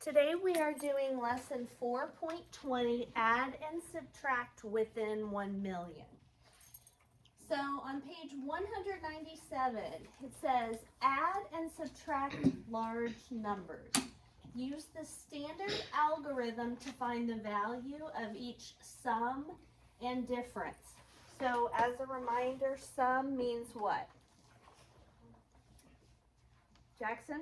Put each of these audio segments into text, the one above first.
Today we are doing lesson 4.20, add and subtract within 1 million. So on page 197, it says add and subtract large numbers. Use the standard algorithm to find the value of each sum and difference. So as a reminder, sum means what? Jackson?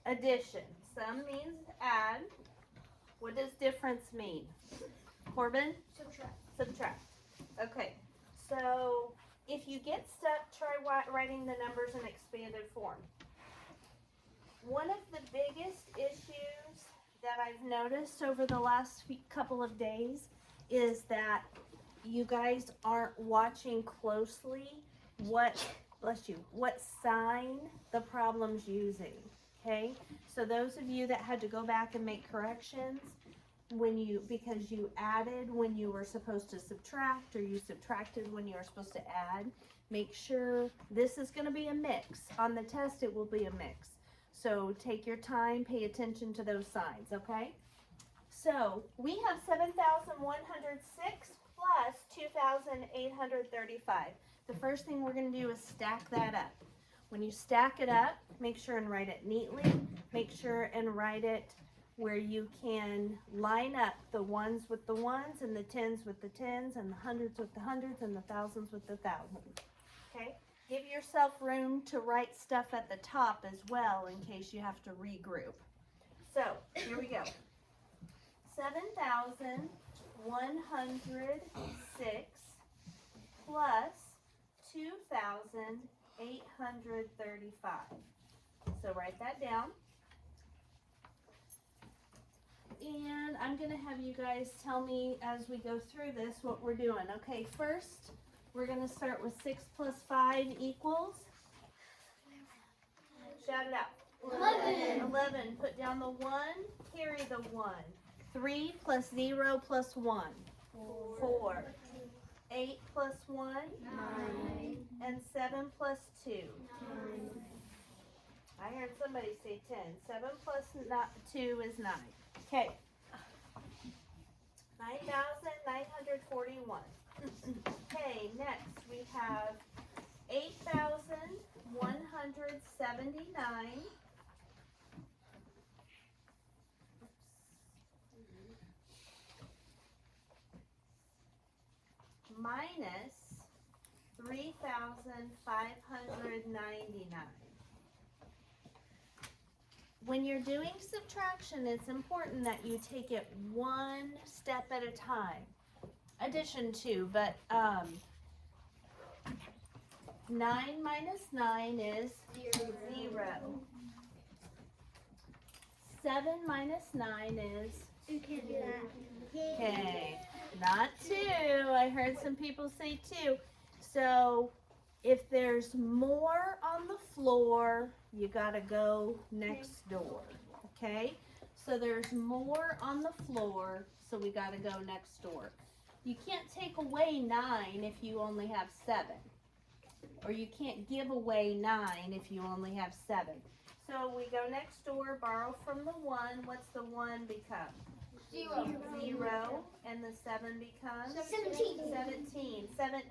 Addition. Sum means add. What does difference mean? Corbin? Subtract. Subtract. Okay. So if you get stuck, try writing the numbers in expanded form. One of the biggest issues that I've noticed over the last couple of days is that you guys aren't watching closely what sign the problem's using. Okay, so those of you that had to go back and make corrections because you added when you were supposed to subtract, or you subtracted when you were supposed to add, make sure this is going to be a mix. On the test, it will be a mix. So take your time, pay attention to those signs, okay? So we have 7,106 plus 2,835. The first thing we're going to do is stack that up. When you stack it up, make sure and write it neatly. Make sure and write it where you can line up the ones with the ones, and the tens with the tens, and the hundreds with the hundreds, and the thousands with the thousands. Okay? Give yourself room to write stuff at the top as well in case you have to regroup. So, here we go. 7,106 plus 2,835. So write that down. And I'm going to have you guys tell me as we go through this what we're doing. Okay, first we're going to start with 6 plus 5 equals. Shout it out. 11. 11. Put down the 1. Carry the 1. 3 plus 0 plus 1. 4. 8 plus 1. 9. And 7 plus 2. 9. I heard somebody say 10. 7 plus 2 is 9. Okay. 9,941. Okay, next we have 8,179 minus 3,599. When you're doing subtraction, it's important that you take it one step at a time. Addition too, but 9 minus 9 is 0. 7 minus 9 is, You can't do that. okay, not 2. I heard some people say 2. So if there's more on the floor, you gotta go next door, okay? So there's more on the floor, so we gotta go next door. You can't take away 9 if you only have 7. Or you can't give away 9 if you only have 7. So we go next door, borrow from the 1. What's the 1 become? 0. 0. And the 7 becomes? 17. 17. 17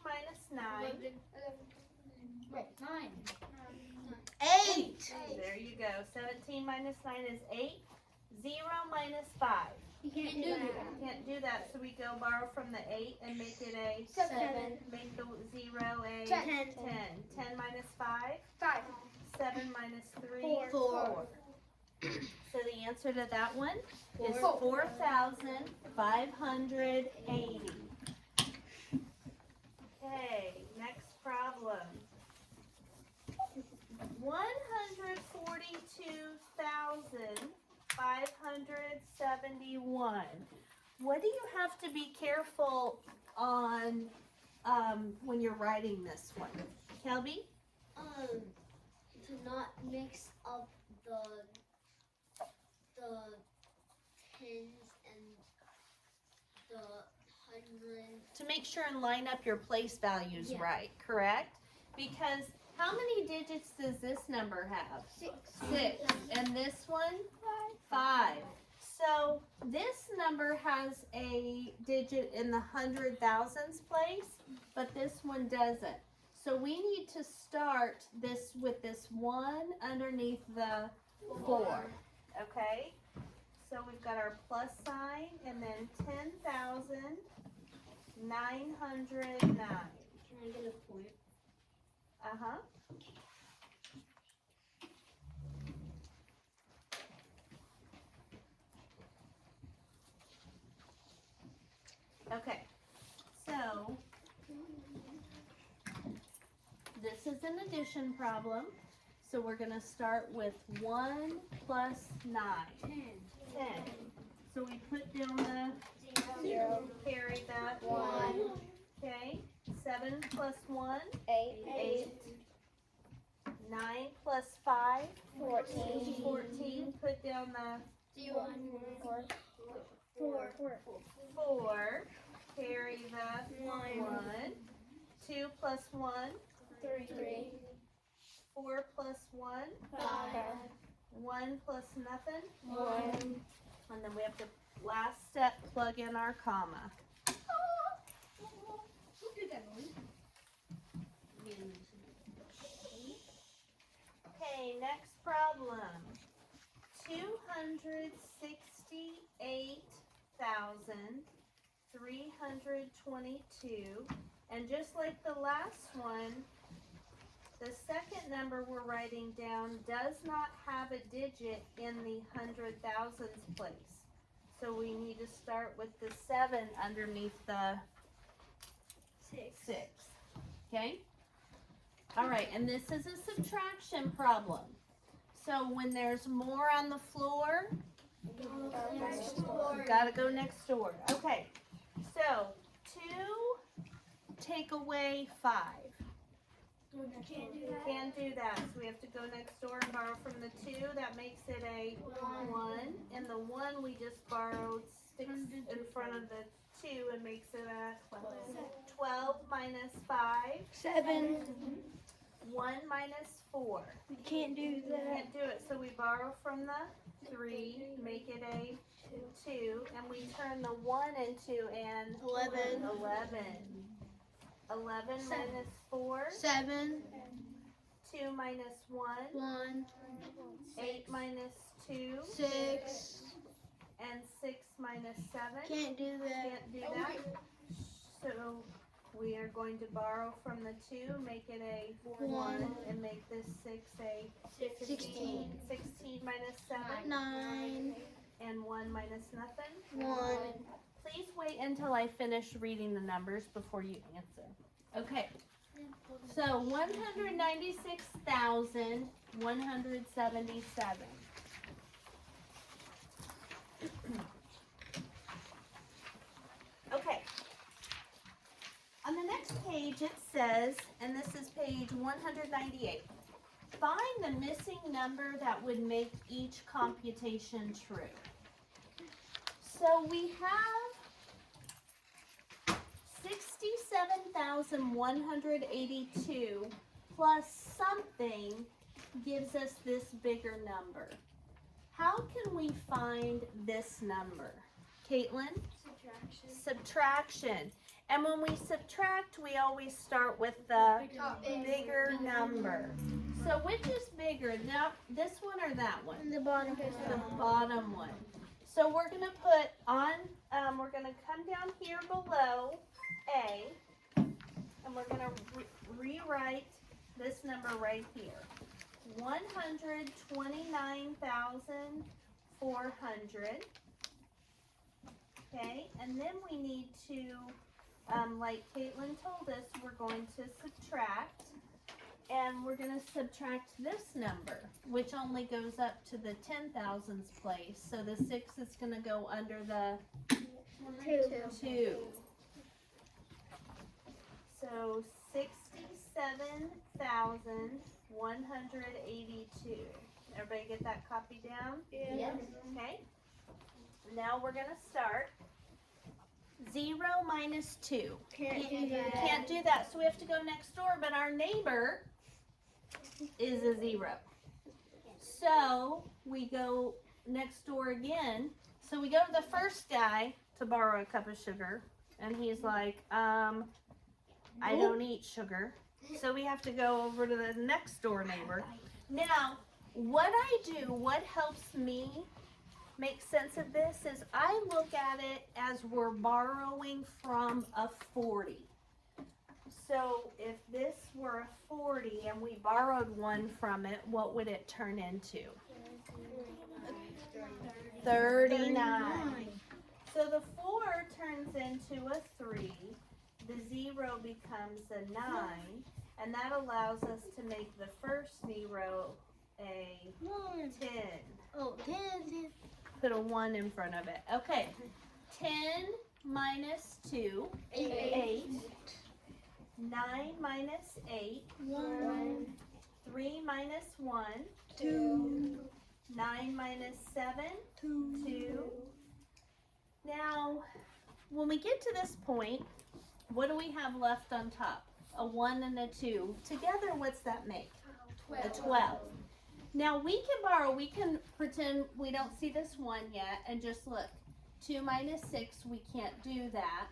minus 9. Wait, 9. 8. There you go. 17 minus 9 is 8. 0 minus 5. You can't do that. Can't do that, so we go borrow from the 8 and make it a 7. Make the 0 a 10. 10. 10 minus 5. 5. 7 minus 3. 4. So the answer to that one is 4. 4,580. Okay, next problem. 142,571. What do you have to be careful on when you're writing this one? Kelby? To not mix up the tens and the hundreds. To make sure and line up your place values Yeah. right, correct? Because How many digits does this number have? 6. 6. And this one? 5. So this number has a digit in the hundred thousands place, but this one doesn't. So we need to start this with this 1 underneath the 4. Okay? So we've got our plus sign and then 10,909. Can I get a point? Uh-huh. Okay, so this is an addition problem. So we're going to start with 1 plus 9. 10. 10. So we put down the 0. carry that 1. Okay. 7 plus 1. 8, 8. 9 plus 5. 14, 14. Put down the 0. 4. 4. Carry the 1. 2 plus 1. 3. 4 plus 1. 5. 1 plus nothing. 1, And then we have to, last step, plug in our comma. Okay, next problem. 268,322. And just like the last one, the second number we're writing down does not have a digit in the hundred thousands place. So we need to start with the 7 underneath the 6. Okay? Alright, and this is a subtraction problem. So when there's more on the floor, you gotta go next door. Okay, so 2 take away 5. Can't do that. So we have to go next door and borrow from the 2. That makes it a 1. And the 1 we just borrowed sticks in front of the 2 and makes it a 12 minus 5. 7, 1 minus 4. you can't do that. Can't do it. So we borrow from the 3, make it a 2, and we turn the 1 into an 11. 11 minus 4. 7, 2 minus 1. 1, 8 minus 2. 6, And 6 minus 7. can't do that. Can't do that. So we are going to borrow from the 2, make it a 1, and make this 6 a 16. 16 minus 7. 9, And 1 minus nothing. 1, Please wait until I finish reading the numbers before you answer. Okay. So 196,177. Okay. On the next page it says, and this is page 198, find the missing number that would make each computation true. So we have 67,182 plus something gives us this bigger number. How can we find this number? Caitlin? Subtraction. And when we subtract, we always start with the bigger number. So which is bigger, this one or that one? in the bottom. The bottom one. So we're going to put on, we're going to come down here below A, and we're going to rewrite this number right here. 129,400. Okay, and then we need to, like Caitlin told us, we're going to subtract. And we're going to subtract this number, which only goes up to the 10,000s place. So the 6 is going to go under the 2. So 67,182. Everybody get that copy down? Yes. Okay. Now we're going to start. 0 minus 2. Can't do that. Can't do that, so we have to go next door. But our neighbor is a 0. So we go next door again. So we go to the first guy to borrow a cup of sugar, and he's like, I don't eat sugar. So we have to go over to the next door neighbor. Now, what I do, what helps me make sense of this is I look at it as we're borrowing from a 40. So if this were a 40 and we borrowed 1 from it, what would it turn into? 39. So the 4 turns into a 3, the 0 becomes a 9, and that allows us to make the first 0 a 10. Oh, 10. Put a 1 in front of it. Okay, 10 minus 2, 8. 9 minus 8, 1, 3 minus 1, 2, 9 minus 7, 2. 2. Now, when we get to this point, what do we have left on top? A 1 and a 2. Together, what's that make? A 12. Now, we can pretend we don't see this 1 yet and just look. 2 minus 6, we can't do that.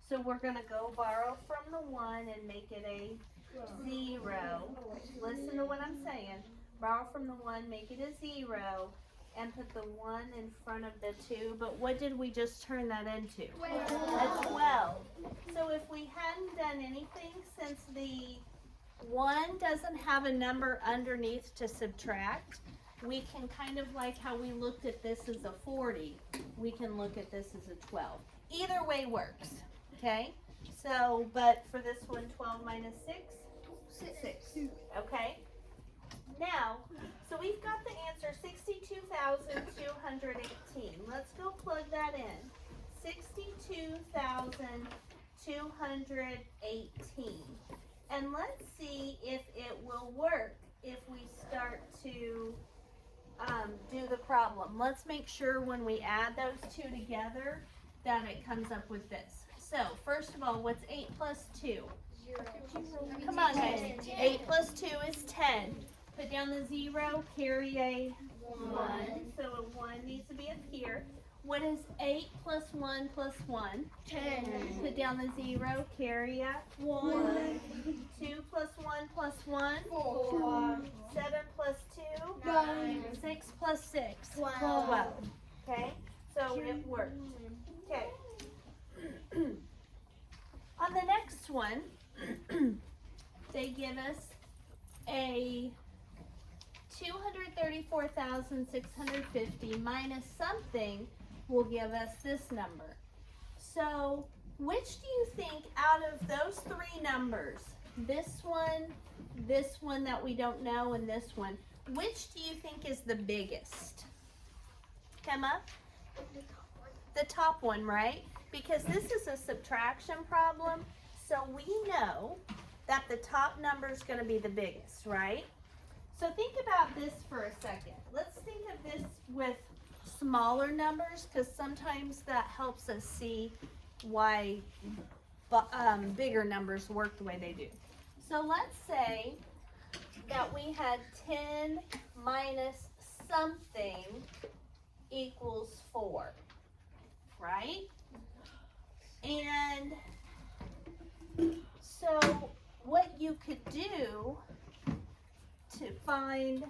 So we're going to go borrow from the 1 and make it a 0. Listen to what I'm saying. Borrow from the 1, make it a 0, and put the 1 in front of the 2. But what did we just turn that into? A 12. So if we hadn't done anything, since the 1 doesn't have a number underneath to subtract, we can kind of like how we looked at this as a 40, we can look at this as a 12. Either way works. Okay, so, but for this one, 12 minus 6? 6. Okay, now, so we've got the answer, 62,218. Let's go plug that in. 62,218. And let's see if it will work if we start to do the problem. Let's make sure when we add those two together that it comes up with this. So, first of all, what's 8 plus 2? 0. Come on, guys. 8 plus 2 is 10. Put down the 0, carry a 1. So a 1 needs to be up here. What is 8 plus 1 plus 1? 10. Put down the 0, carry a 1. 2 plus 1 plus 1? 4. 7 plus 2? 9. 6 plus 6? 12. Okay? So it worked. Okay. On the next one, they give us a 234,650 minus something will give us this number. So, which do you think out of those 3 numbers, this one that we don't know, and this one, which do you think is the biggest? Emma? The top one, right? Because this is a subtraction problem, so we know that the top number is going to be the biggest, right? So think about this for a second. Let's think of this with smaller numbers, because sometimes that helps us see why bigger numbers work the way they do. So let's say that we had 10 minus something equals 4, right? And so what you could do to find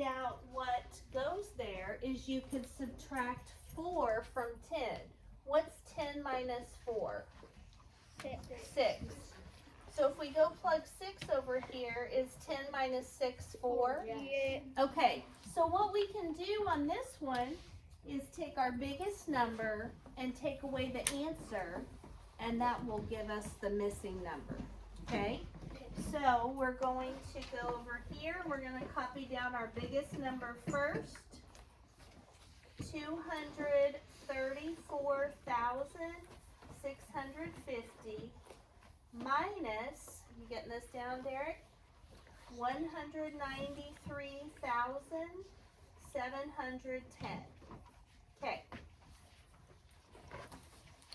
out what goes there is you could subtract 4 from 10. What's 10 minus 4? 6. So if we go plug 6 over here, is 10 minus 6 4? Yeah. Okay, so what we can do on this one is take our biggest number and take away the answer, and that will give us the missing number, okay? So we're going to go over here, and we're going to copy down our biggest number first, 234,650 minus, you getting this down, Derek? 193,710. Okay.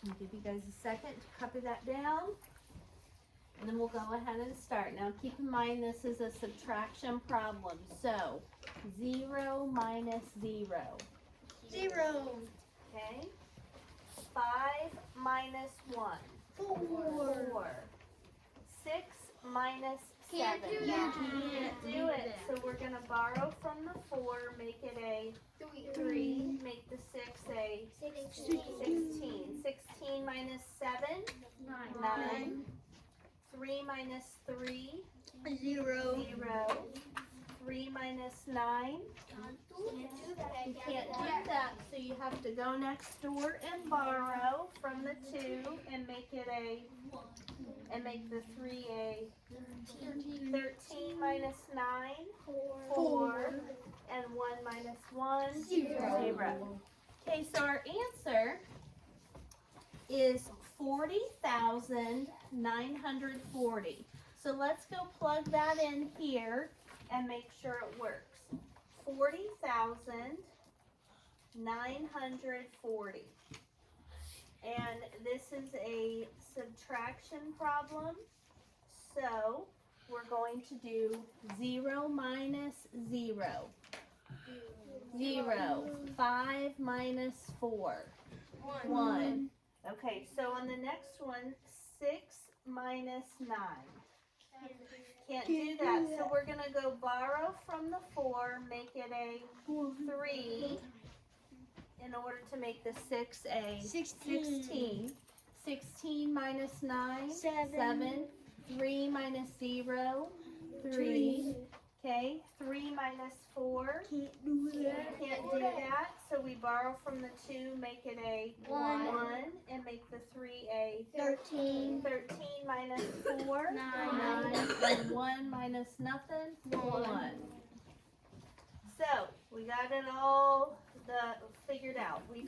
I'll give you guys a second to copy that down. And then we'll go ahead and start. Now keep in mind this is a subtraction problem. So 0 minus 0. 0. Okay? 5 minus 1. 4. 4. 6 minus 7. Can't do You that. can't do it. So we're going to borrow from the 4, make it a 3, make the 6 a 16. 16 minus 7, 9. 3 minus 3, 0. 0. 3 minus 9. You can't do that, so you have to go next door and borrow from the 2 and make it make the 3 a 13 minus 9, 4, and 1 minus 1, 0. Okay, so our answer is 40,940. So let's go plug that in here and make sure it works. 40,940. And this is a subtraction problem. So we're going to do 0 minus 0. 0. 5 minus 4. 1. Okay, so on the next one, 6 minus 9. Can't do that, so we're going to go borrow from the 4, make it a 3, in order to make the 6 a 16. 16 minus 9, 7. 3 minus 0, 3. Okay, 3 minus 4. Can't do that. Can't do that, so we borrow from the 2, make it a 1, and make the 3 a 13. 13 minus 4, 9, and 1 minus nothing, 1. So, we got it all figured out. We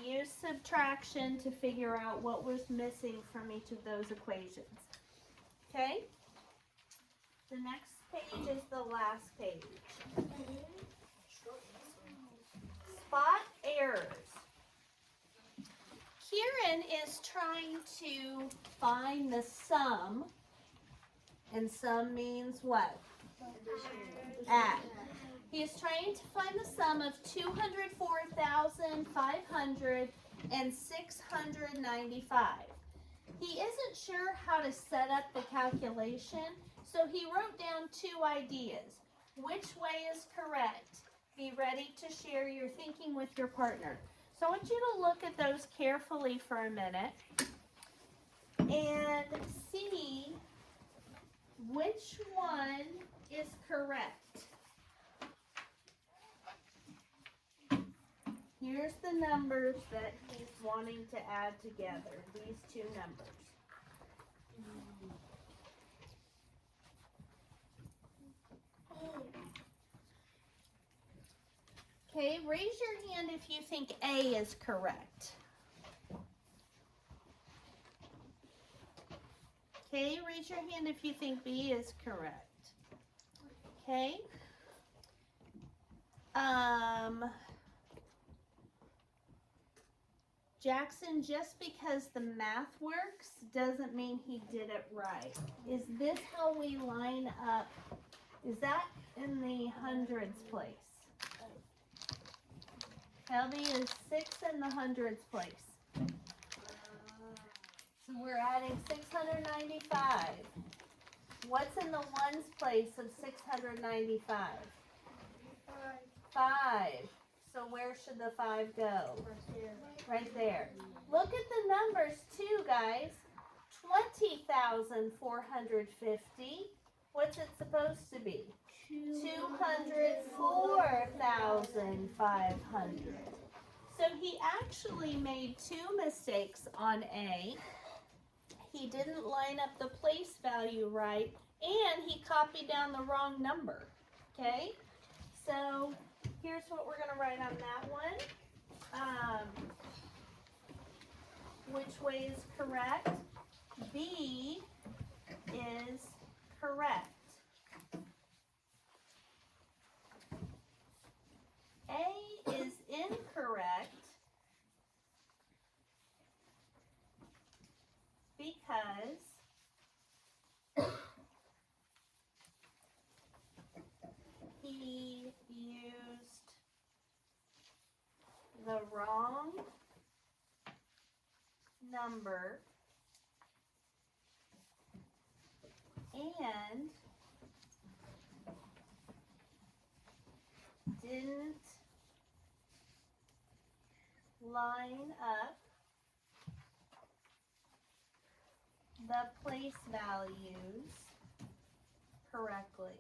used subtraction to figure out what was missing from each of those equations. Okay? The next page is the last page. Spot errors. Kieran is trying to find the sum, and sum means what? Add. He is trying to find the sum of 204,500 and 695. He isn't sure how to set up the calculation, so he wrote down 2 ideas. Which way is correct? Be ready to share your thinking with your partner. So I want you to look at those carefully for a minute and see which one is correct. Here's the numbers that he's wanting to add together, these 2 numbers. Okay, raise your hand if you think A is correct. Okay, raise your hand if you think B is correct. Okay. Jackson, just because the math works doesn't mean he did it right. Is this how we line up? Is that in the hundreds place? Kelby is 6 in the hundreds place. So we're adding 695. What's in the ones place of 695? 5. So where should the 5 go? Right there. Look at the numbers too, guys. 20,450. What's it supposed to be? 204,500. So he actually made 2 mistakes on A. He didn't line up the place value right, and he copied down the wrong number. Okay? So here's what we're going to write on that one. Which way is correct? B is correct. A is incorrect because the wrong number and didn't line up the place values correctly.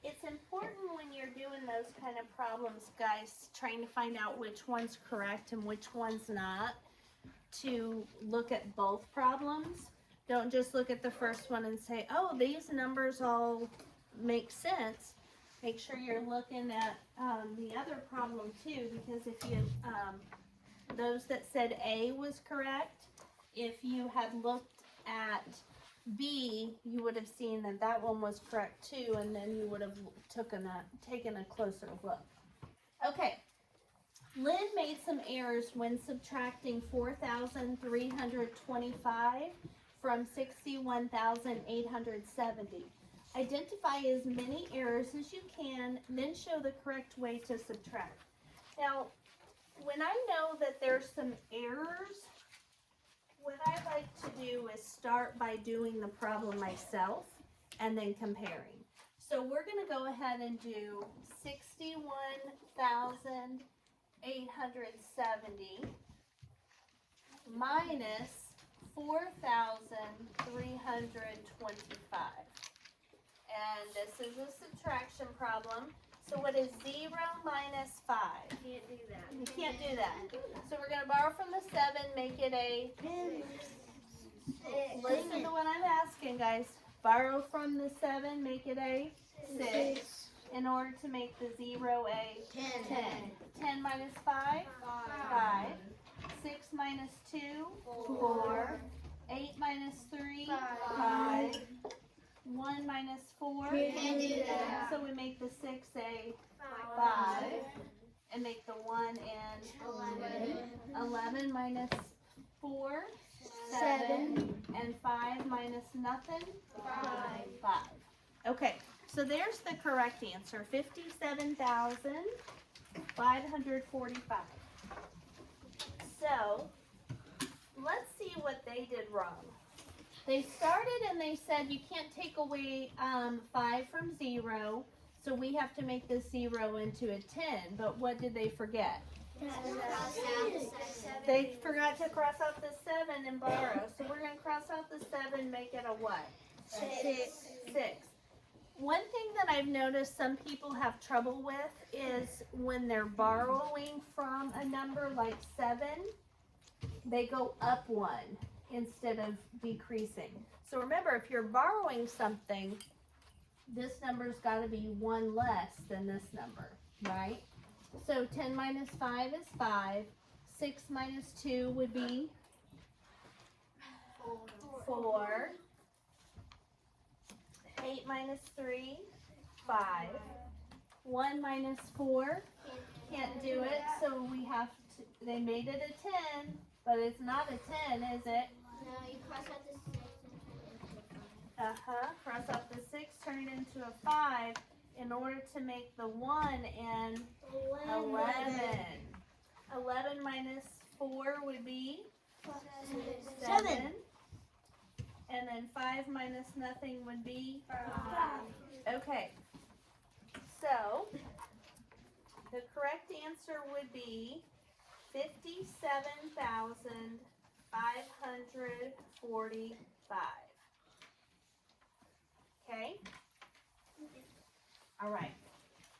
It's important when you're doing those kind of problems, guys, trying to find out which one's correct and which one's not, to look at both problems. Don't just look at the first one and say, oh, these numbers all make sense. Make sure you're looking at the other problem too, because if you, those that said A was correct, if you had looked at B, you would have seen that that one was correct too, and then you would have taken a closer look. Okay, Lynn made some errors when subtracting 4,325 from 61,870. Identify as many errors as you can, then show the correct way to subtract. Now, when I know that there's some errors, what I like to do is start by doing the problem myself and then comparing. So we're going to go ahead and do 61,870 minus 4,325. And this is a subtraction problem. So what is 0 minus 5? Can't do that. You can't do that. So we're going to borrow from the 7, make it a... Listen to what I'm asking, guys. Borrow from the 7, make it a 6. In order to make the 0 a 10. 10 minus 5? 5. 6 minus 2? 4. 8 minus 3? 5. 1 minus 4? Can't do that. So we make the 6 a 5. And make the 1 and 11 minus 4? 7. And 5 minus nothing? 5. Okay, so there's the correct answer, 57,545. So, let's see what they did wrong. They started and they said you can't take away 5 from 0, so we have to make this 0 into a 10, but what did they forget? They forgot to cross out the 7 and borrow. So we're going to cross out the 7, make it a what? 6. 6. One thing that I've noticed some people have trouble with is when they're borrowing from a number like 7, they go up 1 instead of decreasing. So remember, if you're borrowing something, this number's got to be 1 less than this number, right? So 10 minus 5 is 5. 6 minus 2 would be 4. 8 minus 3, 5. 1 minus 4, can't do it, so we have to, they made it a 10, but it's not a 10, is it? No, you cross out the 6 and Cross out the 6, turn it into a 5 in order to make the 1 and 11. 11 minus 4 would be 7. And then 5 minus nothing would be 5. Okay. So, the correct answer would be 57,545. Okay? All right.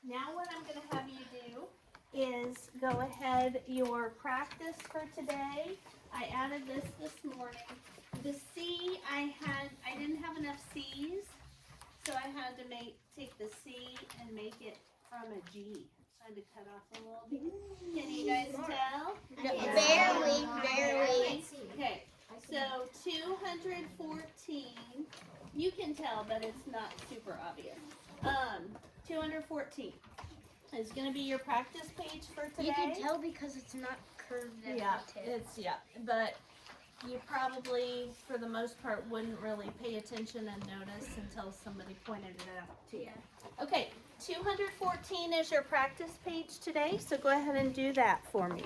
Now what I'm going to have you do is go ahead, your practice for today. I added this morning. The C, I didn't have enough C's, so I had to take the C and make it from a G. So I had to cut off a little bit. Can you guys tell? Barely. Okay, so 214, you can tell, but it's not super obvious. 214 is going to be your practice page for today. You can tell because it's not curved at Yeah, the tip. but you probably, for the most part, wouldn't really pay attention and notice until somebody pointed it out to you. Okay, 214 is your practice page today, so go ahead and do that for me.